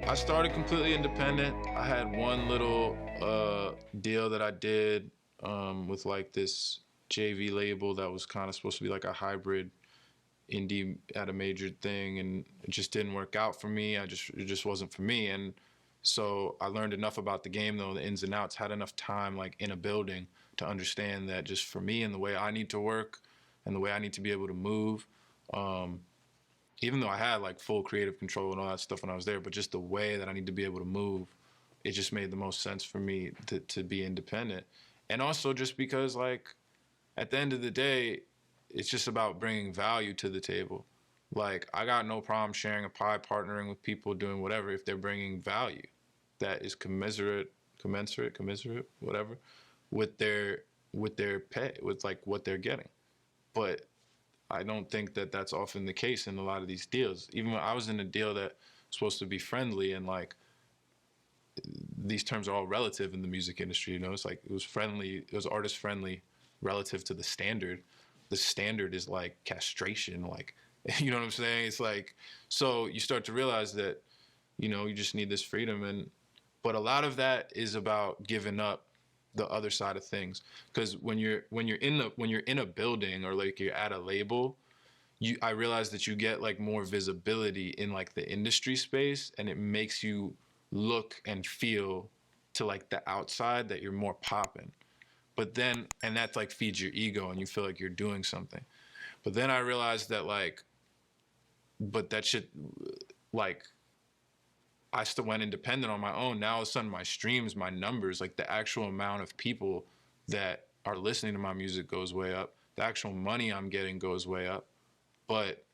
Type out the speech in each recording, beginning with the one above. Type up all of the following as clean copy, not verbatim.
I started completely independent. I had one little deal that I did with like this JV label that was kind of supposed to be like a hybrid indie at a major thing, and it just didn't work out for me. It just wasn't for me. And so I learned enough about the game, though, the ins and outs, had enough time like in a building to understand that just for me and the way I need to work and the way I need to be able to move, even though I had like full creative control and all that stuff when I was there, but just the way that I need to be able to move, it just made the most sense for me to be independent. And also just because like at the end of the day, it's just about bringing value to the table. Like I got no problem sharing a pie, partnering with people, doing whatever if they're bringing value that is commensurate, whatever, with their pay, with like what they're getting. But I don't think that that's often the case in a lot of these deals. Even when I was in a deal that was supposed to be friendly, and like these terms are all relative in the music industry, you know, it's like it was friendly, it was artist friendly relative to the standard. The standard is like castration, like, you know what I'm saying? It's like, so you start to realize that, you know, you just need this freedom. And but a lot of that is about giving up the other side of things, because when you're in a building or like you're at a label, I realize that you get like more visibility in like the industry space, and it makes you look and feel to like the outside that you're more popping. But then, and that like feeds your ego and you feel like you're doing something. But then I realized that like, but that shit, like, I still went independent on my own. Now all of a sudden my streams, my numbers, like the actual amount of people that are listening to my music goes way up. The actual money I'm getting goes way up. But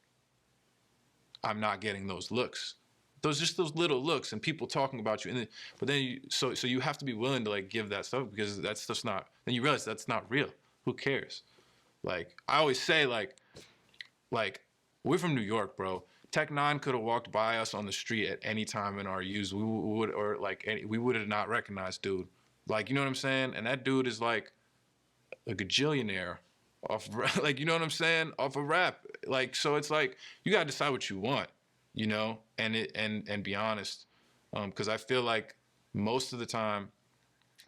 I'm not getting those looks. Those little looks and people talking about you. But then so you have to be willing to like give that stuff, because that stuff's not. Then you realize that's not real. Who cares? Like I always say, like we're from New York, bro. Tech Nine could have walked by us on the street at any time in our use. We would, or like we would have not recognized dude. Like, you know what I'm saying? And that dude is like a gajillionaire off like, you know what I'm saying, off of rap. Like, so it's like you gotta decide what you want, you know, and be honest, because I feel like most of the time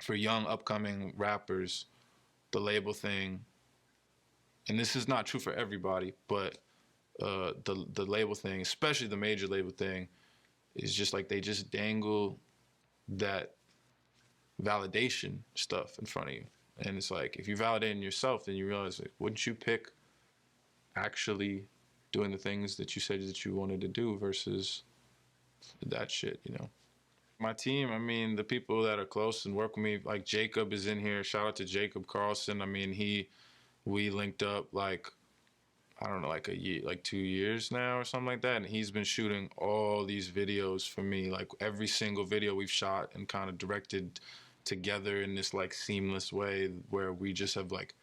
for young upcoming rappers, the label thing, and this is not true for everybody, but the label thing, especially the major label thing, is just like they just dangle that validation stuff in front of you. And it's like, if you're validating yourself, then you realize, like, wouldn't you pick actually doing the things that you said that you wanted to do versus that shit, you know? My team, I mean, the people that are close and work with me, like Jacob is in here. Shout out to Jacob Carlson. I mean, we linked up like, I don't know, like a year, like 2 years now or something like that. And he's been shooting all these videos for me, like every single video we've shot and kind of directed together in this like seamless way where we just have like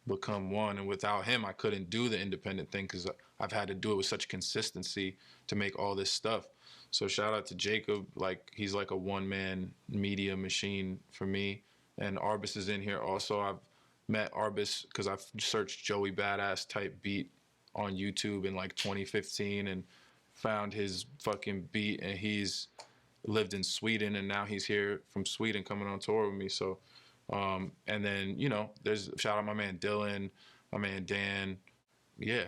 become one. And without him, I couldn't do the independent thing because I've had to do it with such consistency to make all this stuff. So shout out to Jacob. Like, he's like a one-man media machine for me. And Arbus is in here also. I've met Arbus because I've searched Joey Badass type beat on YouTube in like 2015 and found his fucking beat, and he's lived in Sweden and now he's here from Sweden coming on tour with me. So and then, you know, there's shout out my man Dylan, my man Dan. Yeah.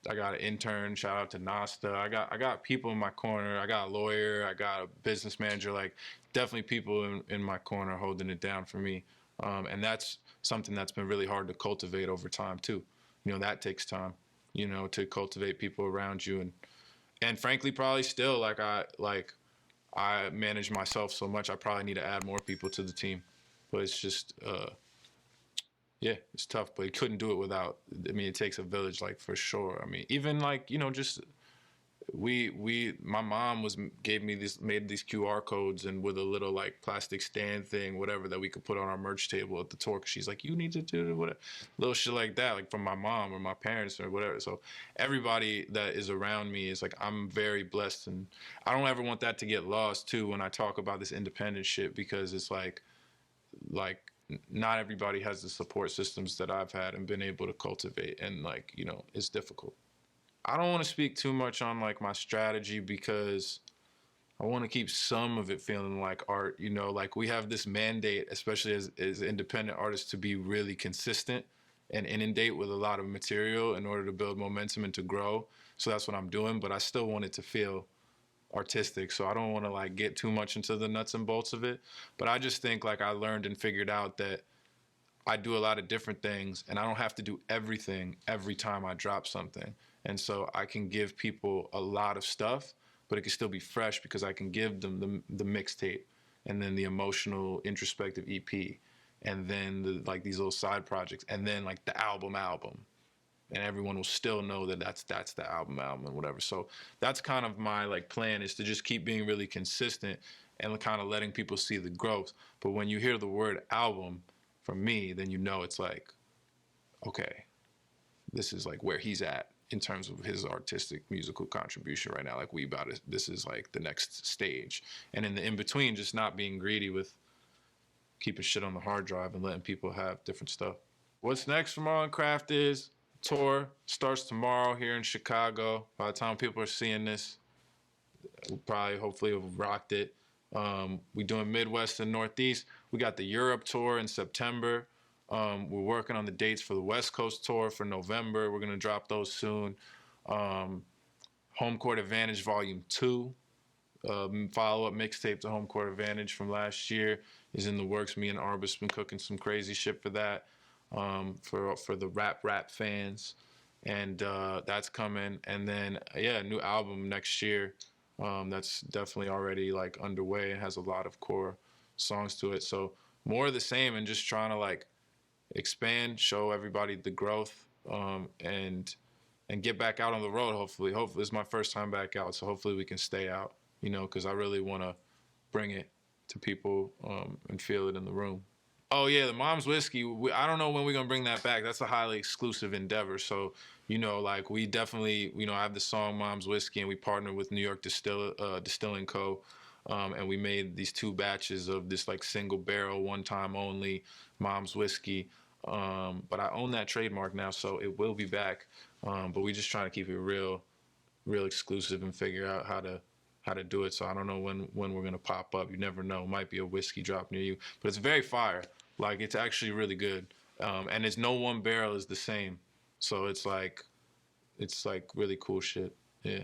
I got an intern, shout out to Nasta. I got people in my corner. I got a lawyer, I got a business manager, like definitely people in my corner holding it down for me. And that's something that's been really hard to cultivate over time too. You know, that takes time, you know, to cultivate people around you, and frankly probably still I manage myself so much I probably need to add more people to the team. But it's just yeah, it's tough, but he couldn't do it without. I mean, it takes a village, like for sure. I mean, even like, you know, just my mom gave me this, made these QR codes and with a little like plastic stand thing, whatever, that we could put on our merch table at the tour. 'Cause she's like, you need to do whatever, little shit like that, like from my mom or my parents or whatever. So everybody that is around me is like, I'm very blessed, and I don't ever want that to get lost too when I talk about this independent shit, because it's like not everybody has the support systems that I've had and been able to cultivate, and like, you know, it's difficult. I don't want to speak too much on like my strategy, because I want to keep some of it feeling like art, you know, like we have this mandate, especially as independent artists, to be really consistent and inundate with a lot of material in order to build momentum and to grow. So that's what I'm doing, but I still want it to feel artistic. So I don't want to like get too much into the nuts and bolts of it. But I just think like I learned and figured out that I do a lot of different things and I don't have to do everything every time I drop something. And so I can give people a lot of stuff, but it can still be fresh because I can give them the mixtape and then the emotional introspective EP and then like these little side projects and then like the album and everyone will still know that that's the album and whatever. So that's kind of my like plan, is to just keep being really consistent and kind of letting people see the growth. But when you hear the word album from me, then you know it's like, okay, this is like where he's at in terms of his artistic musical contribution right now. Like we about it, this is like the next stage. And in the in between, just not being greedy with keeping shit on the hard drive and letting people have different stuff. What's next for Marlon Craft is tour starts tomorrow here in Chicago. By the time people are seeing this, we'll probably hopefully have rocked it. We doing Midwest and Northeast. We got the Europe tour in September. We're working on the dates for the West Coast tour for November. We're gonna drop those soon. Home Court Advantage Volume 2, follow-up mixtape to Home Court Advantage from last year, is in the works. Me and Arbus been cooking some crazy shit for that, for the rap fans, and that's coming. And then a new album next year. That's definitely already like underway and has a lot of core songs to it. So more of the same, and just trying to like expand, show everybody the growth, and get back out on the road. Hopefully it's my first time back out, so hopefully we can stay out, you know, because I really want to bring it to people, and feel it in the room. Oh yeah, the Mom's Whiskey. I don't know when we're gonna bring that back. That's a highly exclusive endeavor. So, you know, like we definitely, you know, I have the song Mom's Whiskey, and we partnered with New York Distilling Co. And we made these 2 batches of this like single barrel, one time only Mom's Whiskey. But I own that trademark now, so it will be back. But we just trying to keep it real exclusive and figure out how to do it. So I don't know when we're gonna pop up. You never know. It might be a whiskey drop near you, but it's very fire. Like it's actually really good, and it's no one barrel is the same. So it's like really cool shit. Yeah.